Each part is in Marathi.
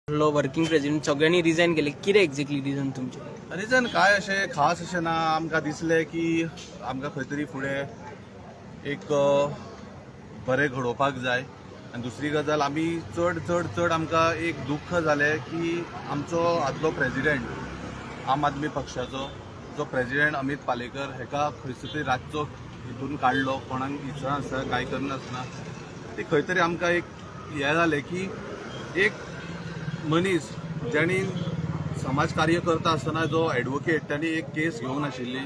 वर्किंग प्रेसिडेंट सगळ्यांनी रिजाइन केले, कितें एक्झॅक्टली रिजन तुमचे? रिजन काय अशें खास अशें ना. आमकां दिसलें की आमकां खंय तरी फुडें एक बरें घडोवपाक जाय. आनी दुसरी गजाल आमी चड चड चड आमकां एक दुख्ख जालें की आमचो आदलो प्रेसिडेंट आम आदमी पक्षाचो जो प्रेसिडेंट अमित पालेकर हेका खंयचो तरी रातचो हितून काडलो, कोणाक विचारनासतना कांय करनासतना. ते खंय तरी आमकां एक हें जालें की एक मनीस ज्याणी समाज कार्य करता आसतना जो एडवोकेट त्यांनी एक केस घेवंक नाशिल्ली,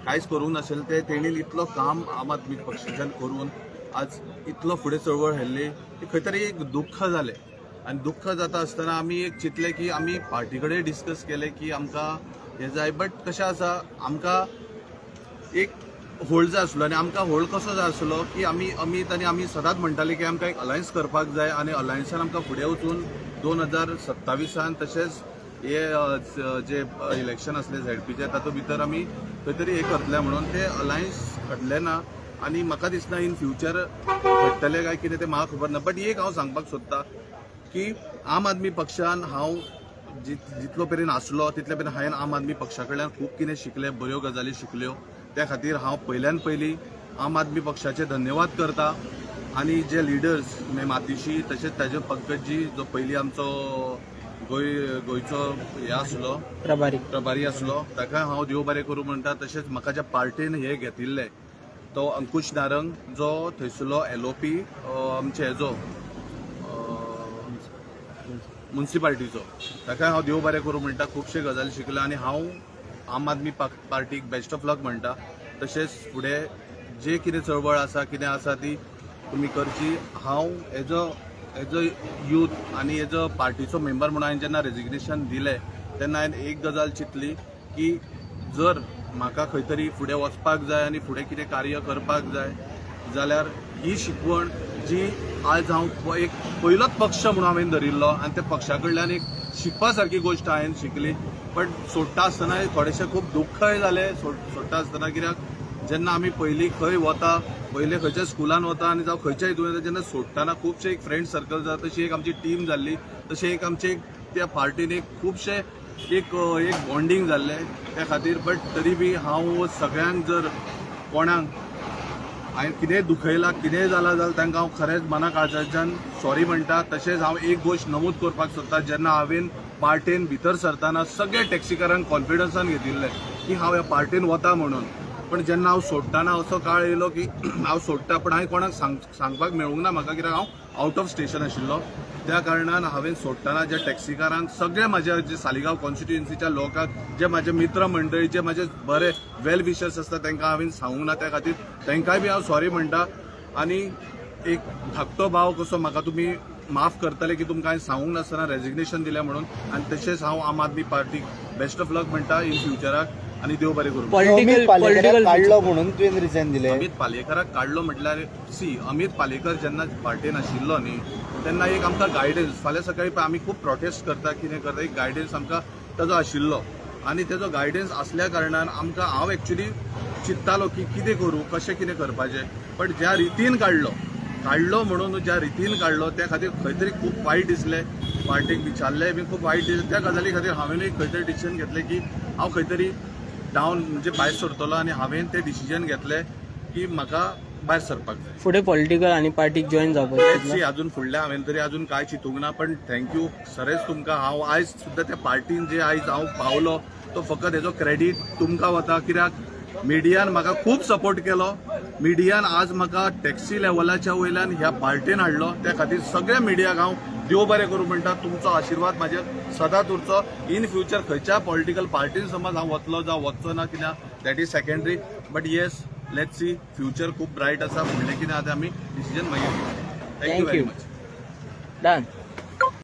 कांयच करूंक नाशिल्लें, ते तेणी इतलो काम आम आदमी पक्षाच्यान करून आज इतलो फुडें चळवळ हेल्ली, खंय तरी एक दुख्ख जालें. आनी दुख्ख जाता आसतना आमी एक चिंतलें की आमी पार्टी कडेन डिस्कस केलें की आमकां हें जाय. बट कशें आसा, आमकां एक होल्ड जाय आसलो. आनी आमकां होल्ड कसो जाय आसलो की आमी अमित आनी आमी सदांच म्हणटाली की आमकां एक अलायन्स करपाक जाय आनी अलायन्सान आमकां फुडें वचून 2027 तशेंच हे जे इलेक्शन असले झेडपीचे तातूंत भितर आमी खंय तरी हे करतले म्हणून ते अलायन्स घडले ना. आनी म्हाका दिसना इन फ्युचर घडटले काय कितें तें म्हाका खबर ना. बट एक हांव सांगपाक सोदतां की आम आदमी पक्षान हांव जितलो मेरेन आसलो तितले मेरेन हांवें आम आदमी पक्षा कडल्यान खूब कितें शिकलें, बऱ्यो गजाली शिकल्यो. त्या खातीर हांव पयल्यान पयलीं आम आदमी पक्षाचे धन्यवाद करता. आनी जे लिडर्स मातीशी तशेंच ताजे पंकजजी जो पयलीं आमचो गोंयचो हे आसलो प्रभारी आसलो, ताका हांव देव बरें करूं म्हणटा. तशेंच म्हाका ज्या पार्टीन हे घेतिल्ले तो अंकुश नारंग जो थंयसरलो LOP आमचे हेजो म्युन्सिपाल्टीचो, ताका हांव देव बरें करूं म्हणटा. खुबशे गजाली शिकलो आनी हांव आम आदमी पार्टीक बेस्ट ऑफ लक म्हणटा. तशेंच फुडें जे कितें चळवळ आसा कितें आसा ती तुमी करची. हांव एज अ यूथ आनी एज अ पार्टीचो मेंबर म्हणून हांवें जेन्ना रेजिग्नेशन दिलें तेन्ना हांवें एक गजाल चिंतली की जर म्हाका खंय तरी फुडें वचपाक जाय आनी फुडें कितें कार्य करपाक जाय जाल्यार ही शिकवण जी आज हांव एक पयलोच पक्ष म्हणून हांवें धरिल्लो आनी त्या पक्षा कडल्यान एक शिकपा सारकी गोश्ट हांवें शिकली. बट सोडटा आसतना थोडेशें खूब दुख्खय जालें. सोडटा आसतना कित्याक जेन्ना आमी पयलीं खंय वता, पयले खंयच्या स्कुलान वता आनी जावं खंयच्या हितून वता, जेन्ना सोडटाना खुबशे एक फ्रेंड सर्कल जाता, तशी एक आमची टीम जाल्ली, तशें एक आमचे त्या पार्टीन एक खुबशे एक बॉन्डिंग जाल्लें त्या खातीर. बट तरी बी हांव सगळ्यांक जर कोणाक हांवें कितेंय दुखयलां, कितेंय जालां जाल्यार तांकां हांव खरेंच मना काळजाच्यान सॉरी म्हणटा. तशेंच हांव एक गोश्ट नमूद करपाक सोदतां, जेन्ना हांवें पार्टेन भितर सरतना सगळे टॅक्सीकारांक कॉन्फिडन्सान घेतिल्लें की हांव ह्या पार्टीन वता म्हणून. पण जेन्ना हांव सोडटाना असो काळ येयलो की हांव सोडटा, पण हांवें कोणाक सांगपाक मेळूंक ना म्हाका, कित्याक हांव आउट ऑफ स्टेशन आशिल्लो. त्या कारणान हांवें सोडटाना ज्या टॅक्सीकारांक सगळे म्हाज्या जे सालिगांव कॉन्स्टिट्युएन्सीच्या लोकांक, जे म्हाजे मित्र मंडळी, जे म्हाजे बरे वेल विशर्स आसता तांकां हांवें सांगूंक ना. त्या खातीर तांकांय बी हांव सॉरी म्हणटा. आनी एक धाकटो भाव कसो म्हाका तुमी माफ करतले की तुमकां हांवें सांगूंक नासतना रेजिग्नेशन दिलें म्हणून. आनी तशेंच हांव आम आदमी पार्टीक बेस्ट ऑफ लक म्हणटा इन फ्युचराक आनी देव बरें करूं. पॉलिटिकल काढलो म्हणून तुवें रिजाइन दिलें. अमित पालेकराक काडलो म्हटल्यार अमित पालेकर जेन्ना पार्टीन आशिल्लो न्ही तेन्ना एक आमकां गायडन्स, फाल्यां सकाळी आमी खूब प्रोटेस्ट करता, कितें करता, एक गायडन्स आमकां ताजो आशिल्लो. आनी तेजो गायडन्स आसल्या कारणान आमकां हांव एक्चुली चिंत्तालो की कितें करूं, कशें कितें करपाचें. बट ज्या रितीन काडलो म्हणून ज्या रितीन काडलो त्या खातीर खंय तरी खूब वायट दिसलें. पार्टीक विचारलें बी खूब वायट दिसलें. त्या गजाली खातीर हांवेंनूय खंय तरी डिसिजन घेतलें की हांव खंय तरी डावन म्हणजे भायर सरतलो. आनी हांवें तें डिसिजन घेतलें की म्हाका भायर सरपाक जाय. फुडें पॉलिटिकल आनी पार्टीक जॉईन जावपाक अजून फुडल्या हांवें तरी अजून कांय चिंतूंक ना. पण थँक्यू खरेंच तुमकां. हांव आयज सुद्दां त्या पार्टीन जे आयज हांव पावलो तो फकत हेजो क्रेडीट तुमकां वता. कित्याक मिडियान म्हाका खूब सपोर्ट केलो. मिडियान आज म्हाका टॅक्सी लेवलाच्या वयल्यान ह्या पार्टीन हाडलो. त्या खातीर सगळ्या मिडियाक हांव देव बरें करूं म्हणटा. तुमचो आशिर्वाद म्हाजेर सदांच उरचो. इन फ्युचर खंयच्या पॉलिटिकल पार्टीन समज हांव वतलो जावं वचचो ना कित्याक that is secondary. But yes, let's see, future खूब ब्रायट आसा. फुडलें कितें आसा तें आमी डिसिजन मागीर घेतले. Thank you very much. डन.